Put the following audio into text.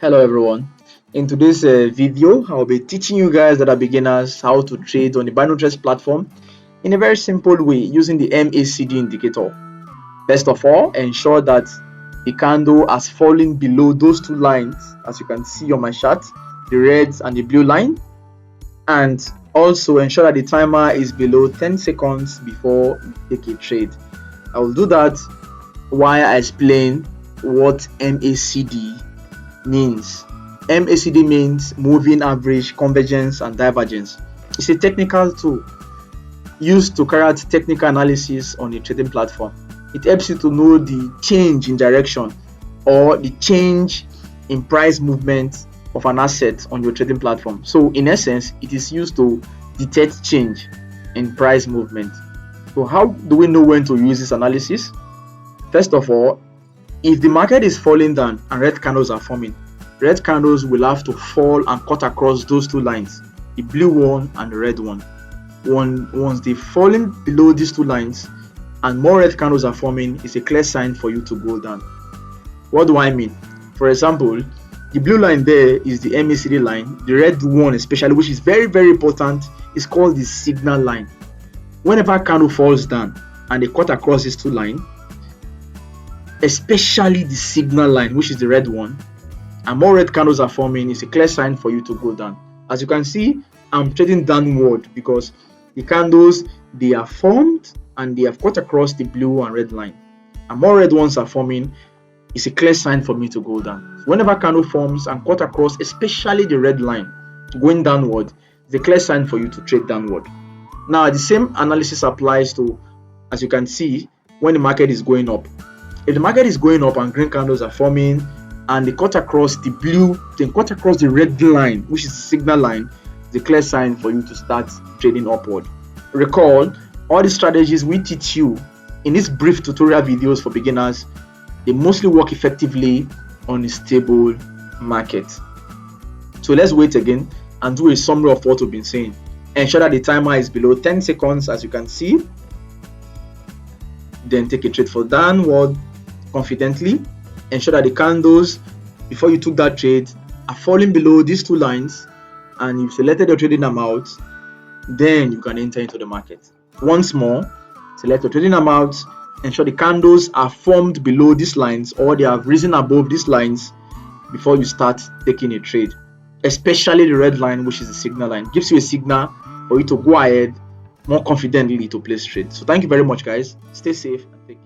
Hello everyone. In today's video, I'll be teaching you guys that are beginners how to trade on the binary trade platform in a very simple way using the MACD indicator. First of all, ensure that the candle has fallen below those two lines, as you can see on my chart, the red and the blue line, and also ensure that the timer is below 10 seconds before you take a trade. I will do that while I explain what MACD means. MACD means moving average, convergence, and divergence. It's a technical tool used to carry out technical analysis on a trading platform. It helps you to know the change in direction or the change in price movement of an asset on your trading platform. So in essence, it is used to detect change in price movement. So how do we know when to use this analysis? First of all, if the market is falling down and red candles are forming, red candles will have to fall and cut across those two lines, the blue one and the red one. Once they've fallen below these two lines and more red candles are forming, it's a clear sign for you to go down. What do I mean? For example, the blue line there is the MACD line. The red one especially, which is very important, is called the signal line. Whenever a candle falls down and they cut across these two lines, especially the signal line, which is the red one, and more red candles are forming, it's a clear sign for you to go down. As you can see, I'm trading downward because the candles, they are formed and they have cut across the blue and red line, and more red ones are forming. It's a clear sign for me to go down. So whenever candle forms and cut across, especially the red line going downward, it's a clear sign for you to trade downward. Now the same analysis applies to, as you can see, when the market is going up. If the market is going up and green candles are forming and they cut across the blue, then cut across the red line, which is the signal line, it's a clear sign for you to start trading upward. Recall, all the strategies we teach you in these brief tutorial videos for beginners, they mostly work effectively on a stable market. So let's wait again and do a summary of what we've been saying. Ensure that the timer is below 10 seconds, as you can see. Then take a trade for downward confidently. Ensure that the candles before you took that trade are falling below these two lines and you've selected your trading amount. Then you can enter into the market. Once more, select your trading amount. Ensure the candles are formed below these lines or they have risen above these lines before you start taking a trade. Especially the red line, which is the signal line, gives you a signal for you to go ahead more confidently to place trade. So thank you very much, guys. Stay safe and take care.